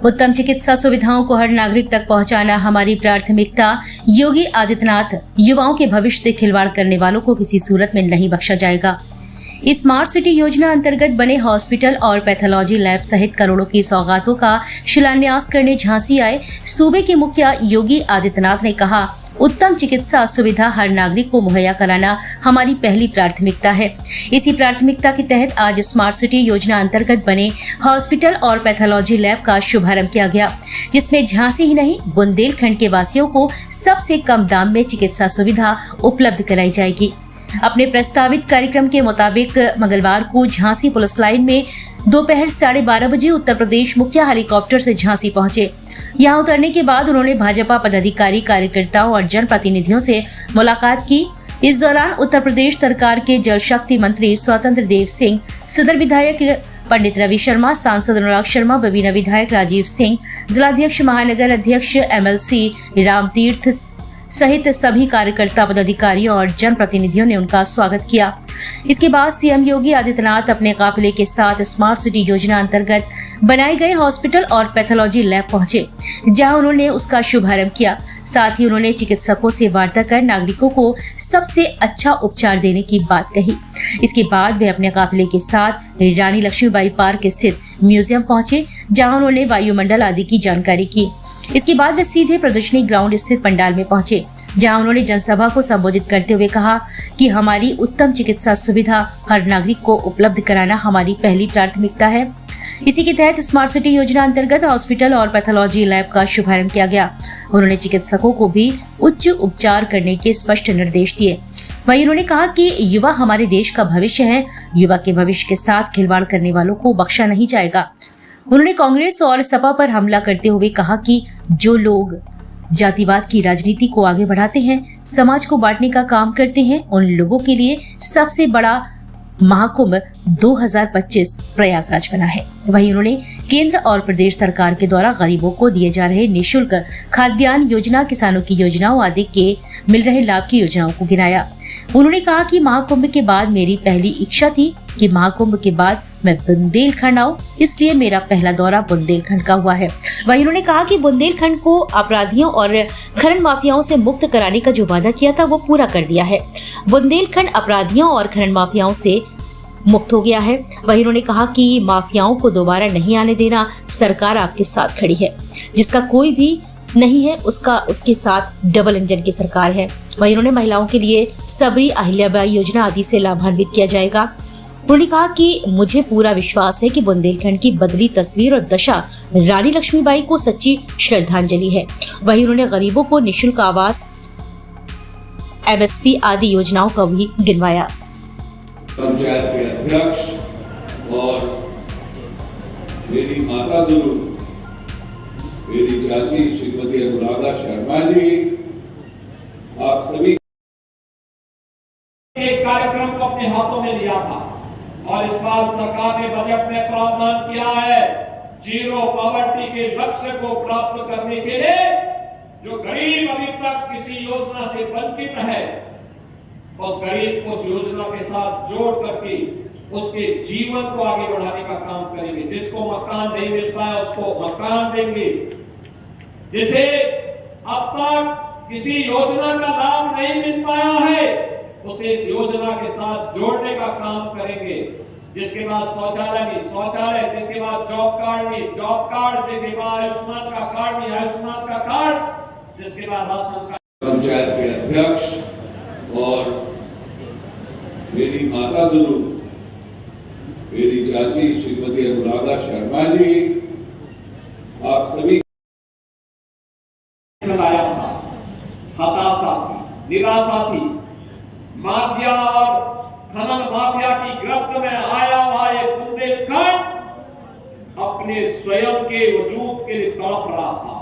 उत्तम चिकित्सा सुविधाओं को हर नागरिक तक पहुंचाना हमारी प्राथमिकता। योगी आदित्यनाथ, युवाओं के भविष्य से खिलवाड़ करने वालों को किसी सूरत में नहीं बख्शा जाएगा। स्मार्ट सिटी योजना अंतर्गत बने हॉस्पिटल और पैथोलॉजी लैब सहित करोड़ों की सौगातों का शिलान्यास करने झांसी आए सूबे के मुखिया योगी आदित्यनाथ ने कहा, उत्तम चिकित्सा सुविधा हर नागरिक को मुहैया कराना हमारी पहली प्राथमिकता है। इसी प्राथमिकता के तहत आज स्मार्ट सिटी योजना अंतर्गत बने हॉस्पिटल और पैथोलॉजी लैब का शुभारंभ किया गया, जिसमें झांसी ही नहीं बुंदेलखंड के वासियों को सबसे कम दाम में चिकित्सा सुविधा उपलब्ध कराई जाएगी। अपने प्रस्तावित कार्यक्रम के मुताबिक मंगलवार को झांसी पुलिस लाइन में दोपहर 12:30 बजे उत्तर प्रदेश मुखिया हेलीकॉप्टर से झांसी पहुंचे। यहां उतरने के बाद उन्होंने भाजपा पदाधिकारी, कार्यकर्ताओं और जनप्रतिनिधियों से मुलाकात की। इस दौरान उत्तर प्रदेश सरकार के जल शक्ति मंत्री स्वतंत्र देव सिंह, सदर विधायक पंडित रवि शर्मा, सांसद अनुराग शर्मा, बबीना विधायक राजीव सिंह, जिलाध्यक्ष महानगर अध्यक्ष MLC रामतीर्थ सहित सभी कार्यकर्ता, पदाधिकारी और जनप्रतिनिधियों ने उनका स्वागत किया। इसके बाद सीएम योगी आदित्यनाथ अपने काफिले के साथ स्मार्ट सिटी योजना अंतर्गत बनाए गए हॉस्पिटल और पैथोलॉजी लैब पहुंचे, जहां उन्होंने उसका शुभारंभ किया। साथ ही उन्होंने चिकित्सकों से वार्ता कर नागरिकों को सबसे अच्छा उपचार देने की बात कही। इसके बाद वे अपने काफिले के साथ रानी लक्ष्मीबाई पार्क स्थित म्यूजियम पहुंचे, जहां उन्होंने वायुमंडल आदि की जानकारी की। इसके बाद वे सीधे प्रदर्शनी ग्राउंड स्थित पंडाल में पहुंचे, जहां उन्होंने जनसभा को संबोधित करते हुए कहा कि हमारी उत्तम चिकित्सा सुविधा हर नागरिक को उपलब्ध कराना हमारी पहली प्राथमिकता है। इसी के तहत स्मार्ट सिटी योजना अंतर्गत हॉस्पिटल और पैथोलॉजी लैब का शुभारंभ किया गया। उन्होंने चिकित्सकों को भी उच्च उपचार करने के स्पष्ट निर्देश दिए। वहीं उन्होंने कहा कि युवा हमारे देश का भविष्य है, युवा के भविष्य के साथ खिलवाड़ करने वालों को बख्शा नहीं जाएगा। उन्होंने कांग्रेस और सपा पर हमला करते हुए कहा कि जो लोग जातिवाद की राजनीति को आगे बढ़ाते हैं, समाज को बांटने का काम करते हैं, उन लोगों के लिए सबसे बड़ा महाकुंभ 2025 प्रयागराज बना है। वहीं उन्होंने केंद्र और प्रदेश सरकार के द्वारा गरीबों को दिए जा रहे निःशुल्क खाद्यान्न योजना, किसानों की योजनाओं आदि के मिल रहे लाभ की योजनाओं को गिनाया। उन्होंने कहा कि महाकुंभ के बाद मेरी पहली इच्छा थी कि महाकुंभ के बाद मैं बुंदेलखंड आऊं, इसलिए मेरा पहला दौरा बुंदेलखंड का हुआ है। वहीं उन्होंने कहा कि बुंदेलखंड को अपराधियों और खनन माफियाओं से मुक्त कराने का जो वादा किया था वो पूरा कर दिया है। बुंदेलखंड अपराधियों और खनन माफियाओं से मुक्त हो गया है। वहीं उन्होंने कहा कि माफियाओं को दोबारा नहीं आने देना, सरकार आपके साथ खड़ी है। जिसका कोई भी नहीं है उसके साथ डबल इंजन की सरकार है। वहीं उन्होंने महिलाओं के लिए सबरी अहिल्याबाई योजना आदि से लाभान्वित किया जाएगा। उन्होंने कहा कि मुझे पूरा विश्वास है कि बुंदेलखंड की बदली तस्वीर और दशा रानी लक्ष्मीबाई को सच्ची श्रद्धांजलि है। वहीं उन्होंने गरीबों को निःशुल्क आवास, MSP आदि योजनाओं का भी गिनवाया। पंचायत के अध्यक्ष और मेरी माता जरूर, मेरी चाची श्रीमती अनुराधा शर्मा जी, आप सभी एक कार्यक्रम को अपने हाथों में लिया था और इस बार सरकार ने बजट में प्रावधान किया है जीरो पॉवर्टी के लक्ष्य को प्राप्त करने के लिए जो गरीब अभी तक किसी योजना से वंचित है, उस गरीब को उस योजना के साथ जोड़ करके उसके जीवन को आगे बढ़ाने का काम करेंगे। जिसको मकान नहीं मिल पाया उसको मकान देंगे। जिसे अब तक किसी योजना का लाभ नहीं मिल पाया है उसे इस योजना के साथ जोड़ने का काम करेंगे। जिसके बाद शौचालय नहीं शौचालय, जिसके बाद जॉब कार्ड नहीं जॉब कार्ड, जिसके बाद आयुष्मान का कार्ड नहीं आयुष्मान का कार्ड, जिसके बाद राशन का। पंचायत के अध्यक्ष और मेरी माता जरूर, मेरी चाची श्रीमती अनुराधा शर्मा जी, आप सभी लाया था, हताशा थी, निराशा थी। माफिया और खनन माफिया की गिरफ्त में आया हुआ ये बुंदेलखंड अपने स्वयं के वजूद के लिए तड़प रहा था।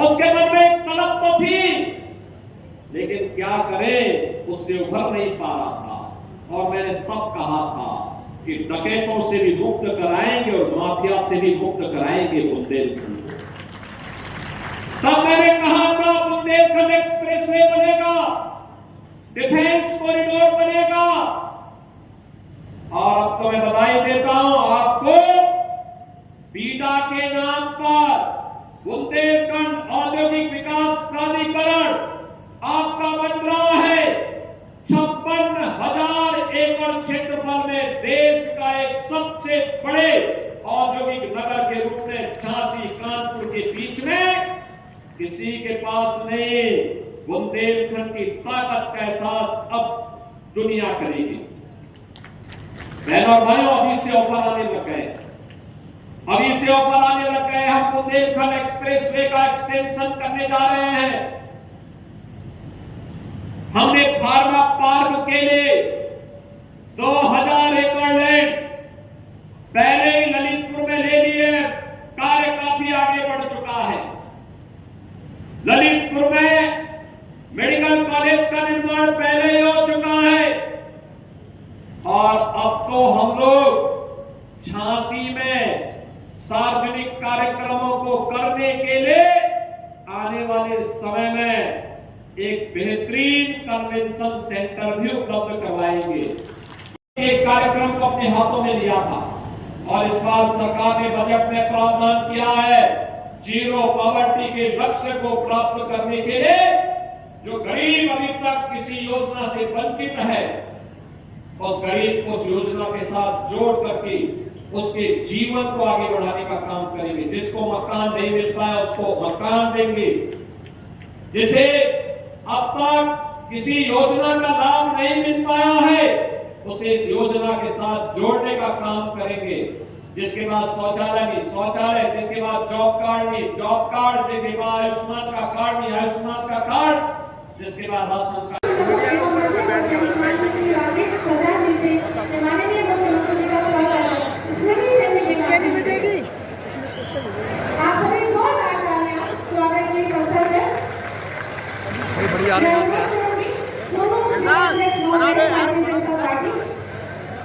उसके मन में एक तड़प तो थी, लेकिन क्या करें, उससे उभर नहीं पा रहा था। और मैंने तब कहा था कि डकैतों से भी मुक्त कराएंगे और माफिया से भी मुक्त कराएंगे बुंदेलखंड। तब मैंने कहा था बुंदेलखंड एक्सप्रेसवे बनेगा, डिफेंस कॉरिडोर बनेगा। और अब तो मैं बधाई देता हूं आपको, ईटा के नाम पर बुंदेलखंड औद्योगिक विकास प्राधिकरण आपका बन रहा है। 56,000 एकड़ क्षेत्रफल में देश का एक सबसे बड़े औद्योगिक नगर के रूप में झांसी कानपुर के बीच में किसी के पास नहीं। बुंदेलखंड की ताकत का एहसास अब दुनिया करेगी। बहनों और भाइयों, अभी से ऑफर आने लग गए, अभी से ऑफर आने लग गए। हम बुंदेलखंड एक्सप्रेसवे का एक्सटेंशन करने जा रहे हैं। हमने फार्मा पार्क के लिए 2000 एकड़ लैंड पहले ही ललितपुर में ले लिए। कार्य काफी आगे बढ़ चुका है। ललितपुर में मेडिकल कॉलेज का निर्माण पहले ही हो चुका है और अब तो हम लोग झांसी में सार्वजनिक कार्यक्रमों को करने के लिए आने वाले समय में एक बेहतरीन कन्वेंशन सेंटर भी उपलब्ध करवाएंगे। एक कार्यक्रम को अपने हाथों में लिया था और इस बार सरकार ने बजट में प्रावधान किया है जीरो पॉवर्टी के लक्ष्य को प्राप्त करने के लिए जो गरीब अभी तक किसी योजना से वंचित है, उस गरीब को उस योजना के साथ जोड़ करके उसके जीवन को आगे बढ़ाने का काम करेंगे। जिसको मकान नहीं मिल पाया उसको मकान देंगे। जिसे अब तक किसी योजना का लाभ नहीं मिल पाया है उसे इस योजना के साथ जोड़ने का काम करेंगे। जिसके बाद शौचालय नहीं शौचालय, जिसके बाद जॉब कार्ड नहीं जॉब कार्ड, जिसके बाद आयुष्मान का कार्ड नहीं आयुष्मान का कार्ड, जिसके बाद राशन कार्ड।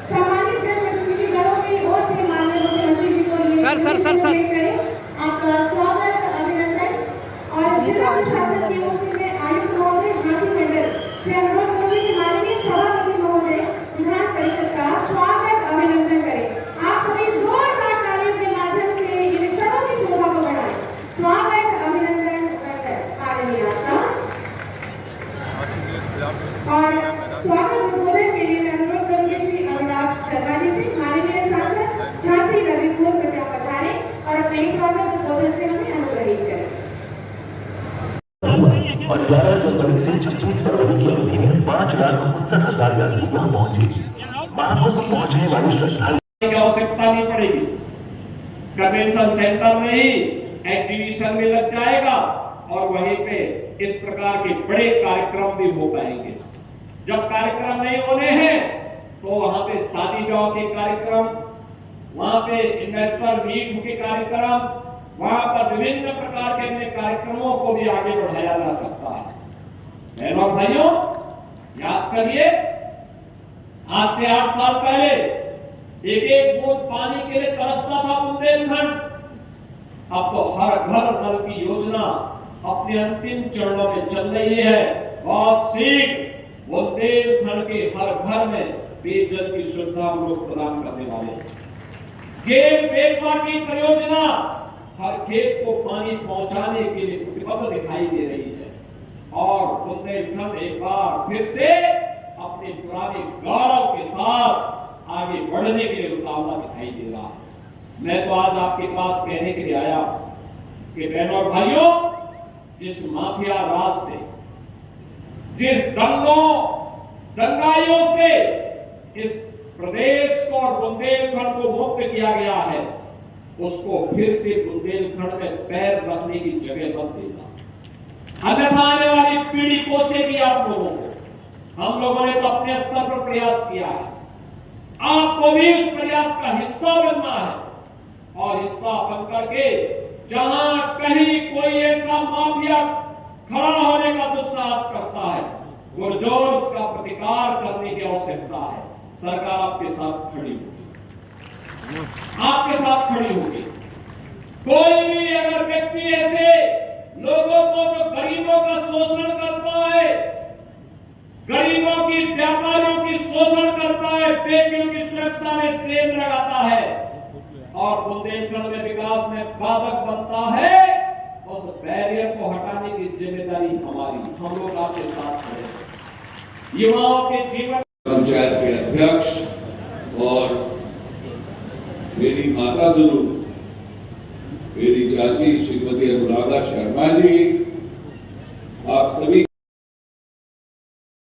सम्मानित जनप्रतिनिधिगणों की ओर से माननीय मुख्यमंत्री जी को ये आपका स्वागत अभिनंदन और जिला प्रशासन की ओर से मैं आयुक्त महोदय झांसी मंडल से अनुरोध करूंगी कि माननीय सभापति महोदय विधान परिषद का स्वागत अभिनंदन करें। आप सभी जोरदार तालियों के माध्यम से इन क्षणों की शोभा को बढ़ाएं। स्वागत अभिनंदन आदरणीय आपका। और स्वागत उद्बोधन के लिए मैं अनुरोध करूंगी श्री अनुराग शर्मा जी से, माननीय सांसद झांसी ललितपुर, कृपया पधारें और अपने स्वागत उद्बोधन से हमें अनुग्रहित करें। और 11 जनवरी से 26 फरवरी की अवधि में 5,59,000 यात्री यहाँ पहुंचे। महाकुंभ पहुंचने वाले श्रद्धालु की आवश्यकता नहीं पड़ेगी। कन्वेंशन सेंटर में ही एग्जीबिशन में लग जाएगा और वहीं पे इस प्रकार के बड़े कार्यक्रम भी हो पाएंगे। जब कार्यक्रम नहीं होने हैं तो वहां पे शादी ब्याह के कार्यक्रम, वहां पे इन्वेस्टर मीट के कार्यक्रम, वहां पर विभिन्न प्रकार के अपने कार्यक्रमों को भी आगे बढ़ाया जा सकता है। बहनों और भाइयों, याद करिए आज से 8 साल पहले एक बूंद पानी के लिए तरसता था बुंदेलखंड। अब तो हर घर नल की योजना अपने अंतिम चरणों में चल रही है। बहुत शीघ्र बुंदेलखंड के हर घर में पेयजल की सुविधा हम लोग प्रदान करने वाले हैं। खेत बेतवा की परियोजना हर खेत को पानी पहुंचाने के लिए प्रतिबद्ध दिखाई दे रही है और बुंदेलखंड एक बार फिर से अपने पुराने गौरव के साथ आगे बढ़ने के लिए उतावला दिखाई दे रहा है। मैं तो आज आपके पास कहने के लिए आया कि बहनों और भाइयों, जिस माफिया राज से, जिस दंगाइयों से इस प्रदेश को और बुंदेलखंड को मुक्त किया गया है, उसको फिर से बुंदेलखंड में पैर रखने की जगह मत देना। अन्यथा आने वाली पीढ़ी कोसेगी आप लोगों को। हम लोगों ने तो अपने स्तर पर प्रयास किया है, आपको भी उस प्रयास का हिस्सा बनना है और हिस्सा बन करके जहां कहीं कोई ऐसा माफिया खड़ा होने का दुस्साहस करता है, पुरजोर उसका प्रतिकार करने की आवश्यकता है। सरकार आपके साथ खड़ी होगी, आपके साथ खड़ी होगी। कोई भी अगर व्यक्ति ऐसे लोगों को जो गरीबों का शोषण करता है, गरीबों की, व्यापारियों की शोषण करता है, बेटियों की सुरक्षा में सेंध लगाता है, और बुंदेलखंड में विकास में बाधक बनता है, उस बैरियर को हटाने की जिम्मेदारी हमारी, हम लोग आपके साथ खड़े हैं। युवाओं के जीवन पंचायत के अध्यक्ष और मेरी माता जरूर, मेरी चाची श्रीमती अनुराधा शर्मा जी, आप सभी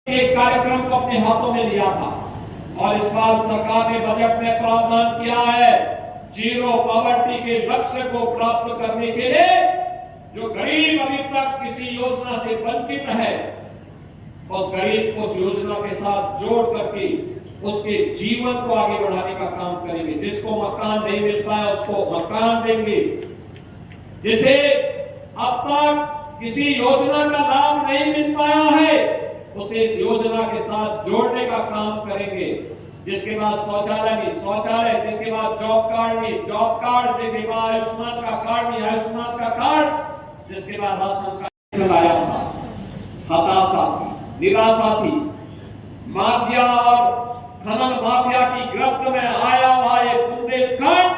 एक कार्यक्रम को अपने हाथों में लिया था और इस बार सरकार ने बजट में प्रावधान किया है जीरो पॉवर्टी के लक्ष्य को प्राप्त करने के लिए जो गरीब अभी तक किसी योजना से वंचित है, उस गरीब को उस योजना के साथ जोड़ करके उसके जीवन को आगे बढ़ाने का काम करेंगे। जिसको मकान नहीं मिल पाया उसको मकान देंगे, जिसे अब तक किसी योजना का लाभ नहीं मिल पाया है उसे इस योजना के साथ जोड़ने का काम करेंगे। जिसके बाद शौचालय नहीं शौचालय, जिसके बाद जॉब कार्ड नहीं जॉब कार्ड, जिसके बाद आयुष्मान का कार्ड नहीं आयुष्मान का कार्ड, जिसके बाद राशन कार्ड लाया था। हताशा थी, निराशा थी, माफिया और खनन माफिया की गिरफ्त में आया हुआ ये बुंदेलखंड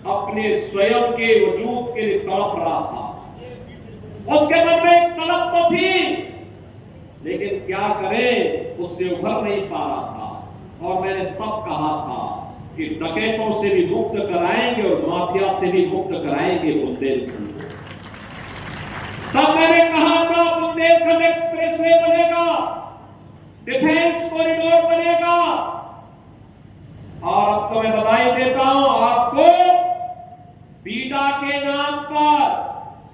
अपने स्वयं के वजूद के लिए तड़प रहा था। उसके मन में एक तड़प तो थी, लेकिन क्या करें, उससे उभर नहीं पा रहा था। और मैंने तब कहा था कि डकैतों से भी मुक्त कराएंगे और माफिया से भी मुक्त कराएंगे बुंदेलखंड को। तब मैंने कहा था बुंदेलखंड एक्सप्रेसवे बनेगा, डिफेंस कॉरिडोर बनेगा। और अब तो मैं बधाई देता हूं आपको, बीडा के नाम पर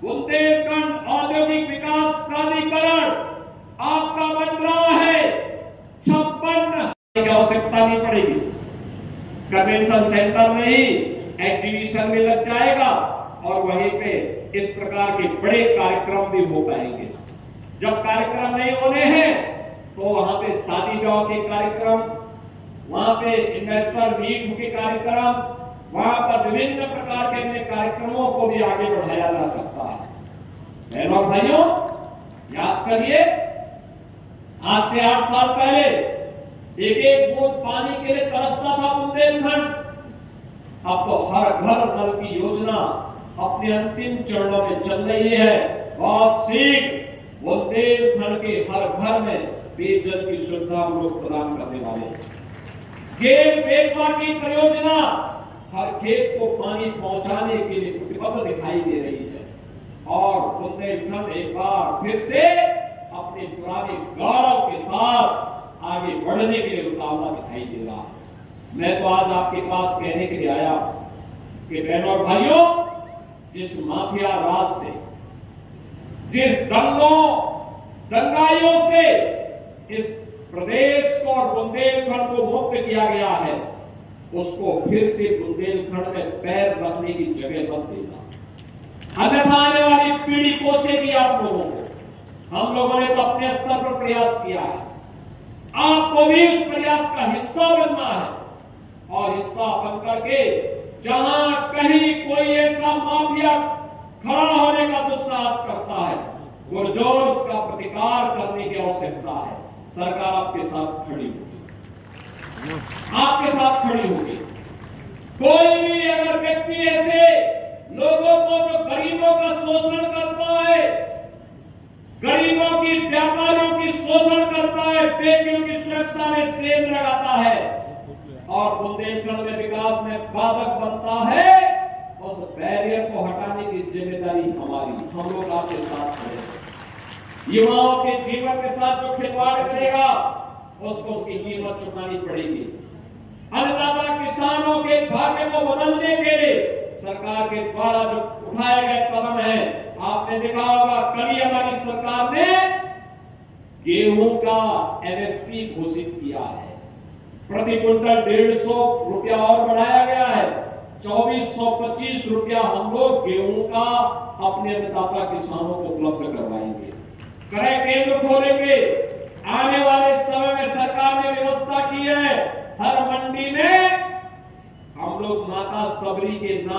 बुंदेलखंड औद्योगिक विकास प्राधिकरण आपका बन रहा है। 56 की आवश्यकता नहीं पड़ेगी, कन्वेंशन सेंटर में ही एग्जीबिशन में लग जाएगा और वहीं पे इस प्रकार के बड़े कार्यक्रम भी हो पाएंगे। जब कार्यक्रम नहीं होने हैं तो वहां पे शादी ब्याह के कार्यक्रम, वहां पे इन्वेस्टर मीट के कार्यक्रम, वहां पर विभिन्न प्रकार के अन्य कार्यक्रमों को भी आगे बढ़ाया जा सकता है। बहनों भाइयों, याद करिए, आज से 8 साल पहले एक एक बूंद पानी के लिए तरसता था बुंदेलखंड। अब तो हर घर नल की योजना अपने अंतिम चरणों में चल रही है। बहुत शीघ्र बुंदेलखंड के हर घर में पेयजल की सुविधा हम लोग प्रदान करने वाले हैं। खेत बेतवा की परियोजना हर खेत को पानी पहुंचाने के लिए प्रतिबद्ध दिखाई दे रही है और बुंदेलखंड एक बार फिर से अपने पुराने गौरव के साथ आगे बढ़ने के लिए उतावला दिखाई दे रहा है। मैं तो आज आपके पास कहने के लिए आया कि बहनों और भाइयों, जिस माफिया राज से, जिस दंगाइयों से इस प्रदेश को और बुंदेलखंड को मुक्त किया गया है, उसको फिर से बुंदेलखंड में पैर रखने की जगह मत देना। अन्यथा आने वाली पीढ़ी कोसेगी आप लोगों को। हम लोगों ने तो अपने स्तर पर प्रयास किया है, आपको भी उस प्रयास का हिस्सा बनना है और हिस्सा बन करके जहां कहीं कोई ऐसा माफिया खड़ा होने का दुस्साहस करता है, पुरजोर उसका प्रतिकार करने की आवश्यकता है। सरकार आपके साथ खड़ी होगी, आपके साथ खड़ी होगी। कोई भी अगर व्यक्ति ऐसे लोगों को जो गरीबों का शोषण करता है, गरीबों की व्यापारियों की शोषण करता है, बेटियों की सुरक्षा में सेंध लगाता है और बुंदेलखंड में विकास में बाधक बनता है, उस बैरियर को हटाने की जिम्मेदारी हमारी, हम लोग आपके साथ खड़े हैं। युवाओं के जीवन के साथ जो खिलवाड़ करेगा उसको उसकी कीमत चुकानी पड़ेगी। अन्नदाता किसानों के भाग्य को बदलने के लिए सरकार के द्वारा जो उठाए गए कदम है, आपने देखा होगा कल ही हमारी सरकार ने गेहूं का एमएसपी घोषित किया है। प्रति क्विंटल 150 रुपया और बढ़ाया गया है। 2425 रुपया हम लोग गेहूं का अपने अन्नदाता किसानों को उपलब्ध करवाएंगे। क्रय केंद्र खोलेंगे। आने वाले समय में सरकार ने व्यवस्था की है, हर मंडी में हम लोग माता सबरी के नाम